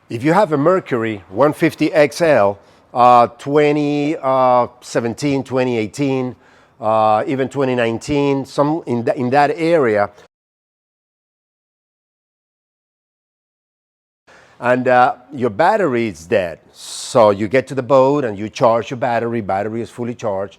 If you have a Mercury 150 XL, 2017, 2018, even 2019, some in that area, and your battery is dead. So you get to the boat and you charge your battery. Battery is fully charged.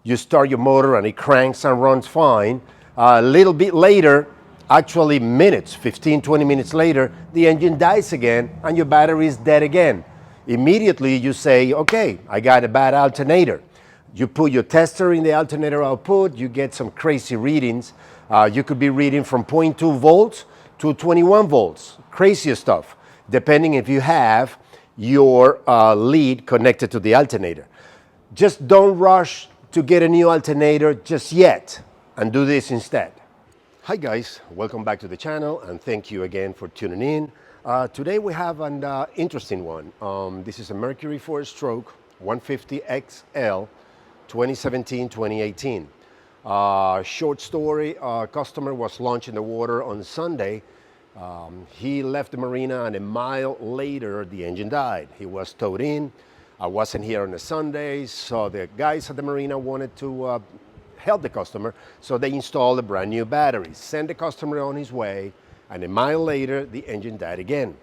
You start your motor and it cranks and runs fine. A little bit later, actually minutes, 15, 20 minutes later, the engine dies again and your battery is dead again. Immediately you say, okay, I got a bad alternator. You put your tester in the alternator output, you get some crazy readings. You could be reading from 0.2 volts to 21 volts, crazy stuff, depending if you have your lead connected to the alternator. Just don't rush to get a new alternator just yet, and do this instead. Hi guys, welcome back to the channel and thank you again for tuning in. Today we have an interesting one. This is a Mercury 4-stroke 150 XL 2017-2018. Short story, customer was launching the water on Sunday. He left the marina and a mile later the engine died. He was towed in. I wasn't here on a Sunday, so the guys at the marina wanted to help the customer, so they installed a brand new battery, sent the customer on his way, and a mile later the engine died again.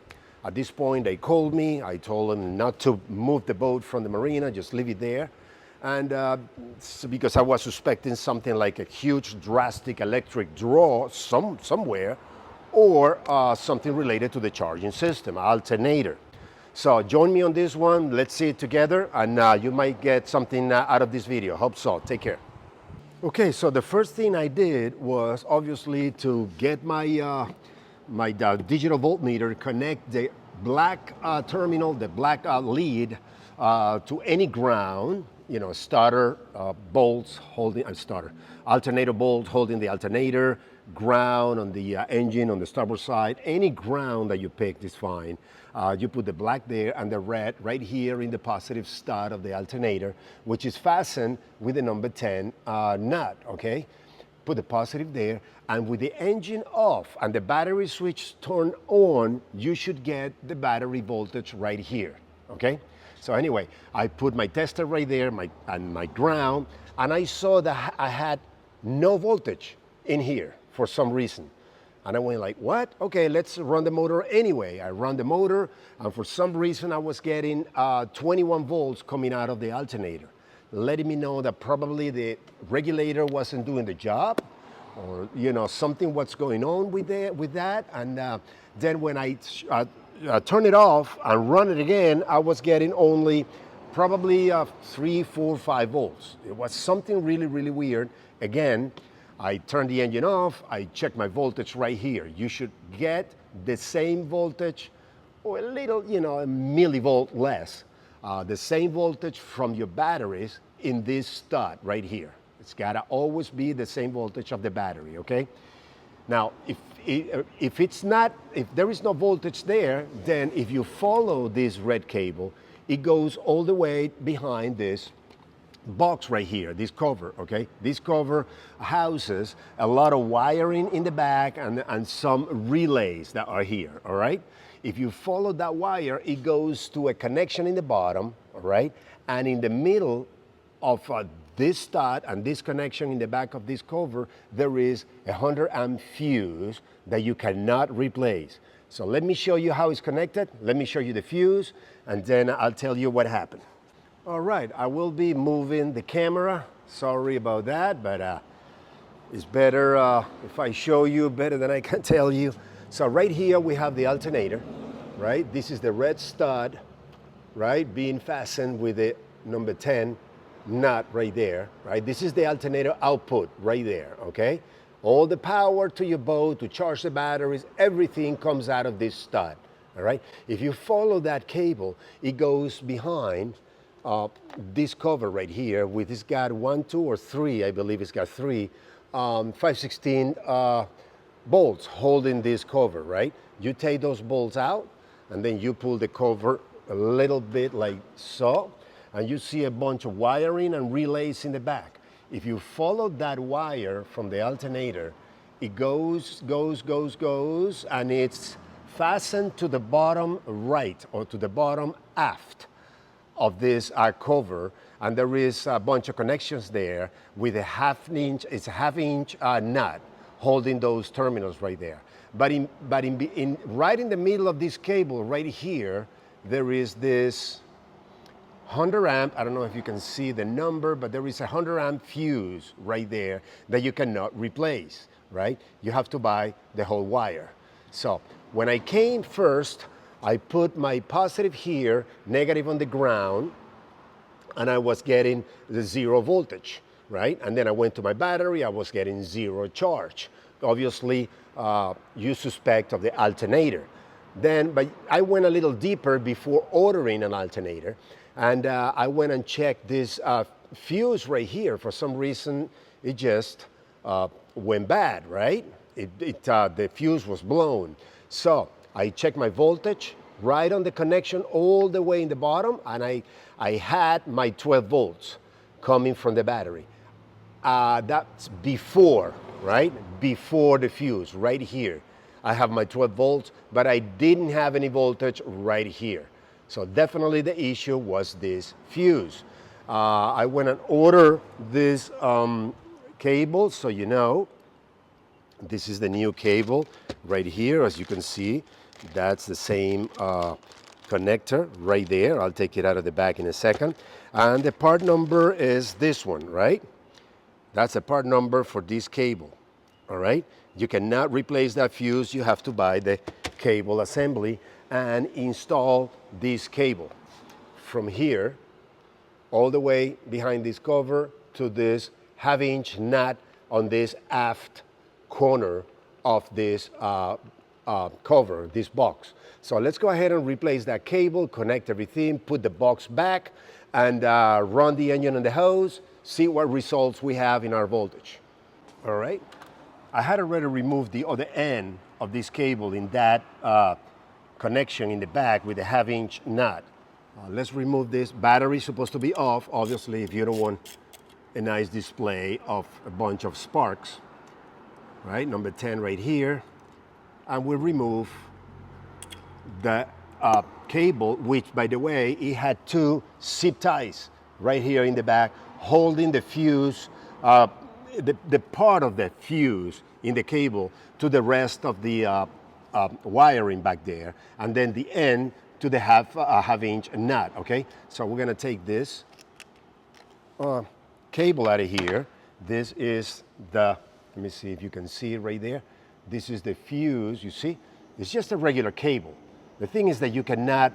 At this point they called me. I told them not to move the boat from the marina, just leave it there. And because I was suspecting something like a huge drastic electric draw somewhere, or something related to the charging system, alternator. So join me on this one. Let's see it together, and you might get something out of this video. Hope so. Take care. Okay, so the first thing I did was obviously to get my digital voltmeter, connect the black terminal, the black lead to any ground, you know, starter bolts holding, alternator bolt holding the alternator, ground on the engine on the starboard side. Any ground that you pick is fine. You put the black there and the red right here in the positive stud of the alternator, which is fastened with the number 10 nut, okay? Put the positive there, and with the engine off and the battery switch turned on, you should get the battery voltage right here, okay? So anyway, I put my tester right there, and my ground, and I saw that I had no voltage in here for some reason. And I went like, what? Okay, let's run the motor anyway. I run the motor, and for some reason I was getting 21 volts coming out of the alternator, letting me know that probably the regulator wasn't doing the job, or you know, something what's going on with that. And then when I turn it off and run it again, I was getting only probably 3, 4, 5 volts. It was something really, really weird. Again, I turned the engine off, I checked my voltage right here. You should get the same voltage, or a little, you know, a millivolt less, the same voltage from your batteries in this stud right here. It's gotta always be the same voltage of the battery, okay? Now, if there is no voltage there, then if you follow this red cable, it goes all the way behind this box right here, this cover, okay? This cover houses a lot of wiring in the back and some relays that are here, all right? If you follow that wire, it goes to a connection in the bottom, all right? And in the middle of this stud and this connection in the back of this cover, there is a 100-amp fuse that you cannot replace. So let me show you how it's connected. Let me show you the fuse, and then I'll tell you what happened. All right, I will be moving the camera. Sorry about that, but it's better if I show you better than I can tell you. So right here we have the alternator, right? This is the red stud, right? Being fastened with the number 10 nut right there, right? This is the alternator output right there, okay? All the power to your boat, to charge the batteries, everything comes out of this stud, all right? If you follow that cable, it goes behind this cover right here, with it's got 1, 2, or 3, I believe it's got 3, 5/16 bolts holding this cover, right? You take those bolts out, and then you pull the cover a little bit like so, and you see a bunch of wiring and relays in the back. If you follow that wire from the alternator, it goes, and it's fastened to the bottom right or to the bottom aft of this cover, and there is a bunch of connections there with a half-inch nut holding those terminals right there. But right in the middle of this cable right here, there is this 100 amp, I don't know if you can see the number, but there is a 100 amp fuse right there that you cannot replace, right? You have to buy the whole wire. So when I came first, I put my positive here, negative on the ground, and I was getting the 0 voltage, right? And then I went to my battery, I was getting 0 charge. Obviously, you suspect of the alternator. But I went a little deeper before ordering an alternator, and I went and checked this fuse right here. For some reason, it just went bad, right? The fuse was blown. So I checked my voltage right on the connection all the way in the bottom, and I had my 12 volts coming from the battery. That's before, right? Before the fuse, right here. I have my 12 volts, but I didn't have any voltage right here. So definitely the issue was this fuse. I went and ordered this cable, so you know. This is the new cable right here, as you can see. That's the same connector right there. I'll take it out of the back in a second. And the part number is this one, right? That's the part number for this cable, all right? You cannot replace that fuse. You have to buy the cable assembly and install this cable from here all the way behind this cover to this half-inch nut on this aft corner of this cover, this box. So let's go ahead and replace that cable, connect everything, put the box back, and run the engine and the hose, see what results we have in our voltage. All right? I had already removed the other end of this cable in that connection in the back with the half-inch nut. Let's remove this. Battery is supposed to be off, obviously, if you don't want a nice display of a bunch of sparks. Right, number 10 right here. And we'll remove the cable, which, by the way, it had 2 zip ties right here in the back, holding the fuse, the part of the fuse in the cable to the rest of the wiring back there, and then the end to the half-inch nut, okay? So we're gonna take this cable out of here. This is the, let me see if you can see it right there. This is the fuse, you see? It's just a regular cable. The thing is that you cannot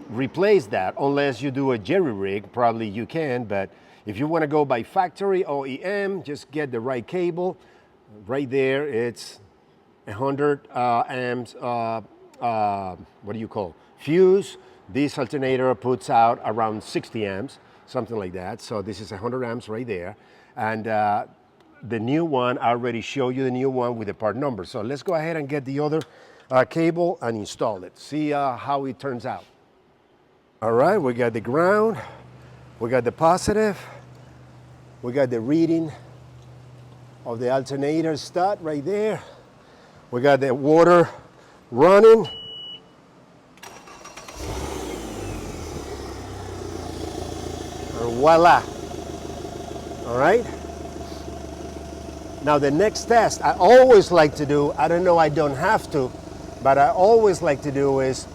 replace that unless you do a jerry rig. Probably you can, but if you want to go by factory OEM, just get the right cable. Right there, it's 100 amps, what do you call, fuse. This alternator puts out around 60 amps, something like that. So this is 100 amps right there. And the new one, I already showed you the new one with the part number. So let's go ahead and get the other cable and install it. See how it turns out. All right, we got the ground, we got the positive, we got the reading of the alternator stud right there. We got the water running. And voila. All right. Now the next test I always like to do, I don't know, I don't have to, but I always like to do is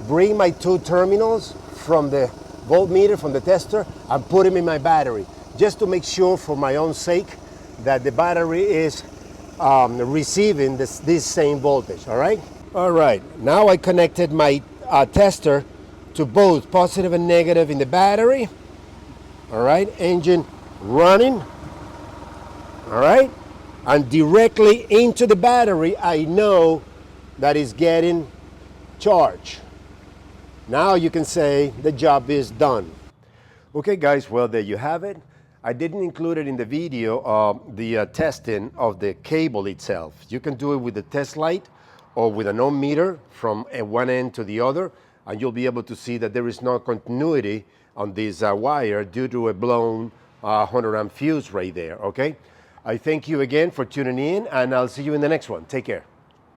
bring my 2 terminals from the voltmeter, from the tester, and put them in my battery, just to make sure for my own sake that the battery is receiving this same voltage, all right? All right, now I connected my tester to both positive and negative in the battery. All right, engine running. All right, and directly into the battery, I know that it's getting charge. Now you can say the job is done. Okay guys, well there you have it. I didn't include it in the video, the testing of the cable itself. You can do it with the test light or with an ohm meter from one end to the other, and you'll be able to see that there is no continuity on this wire due to a blown 100 amp fuse right there, okay? I thank you again for tuning in, and I'll see you in the next one. Take care.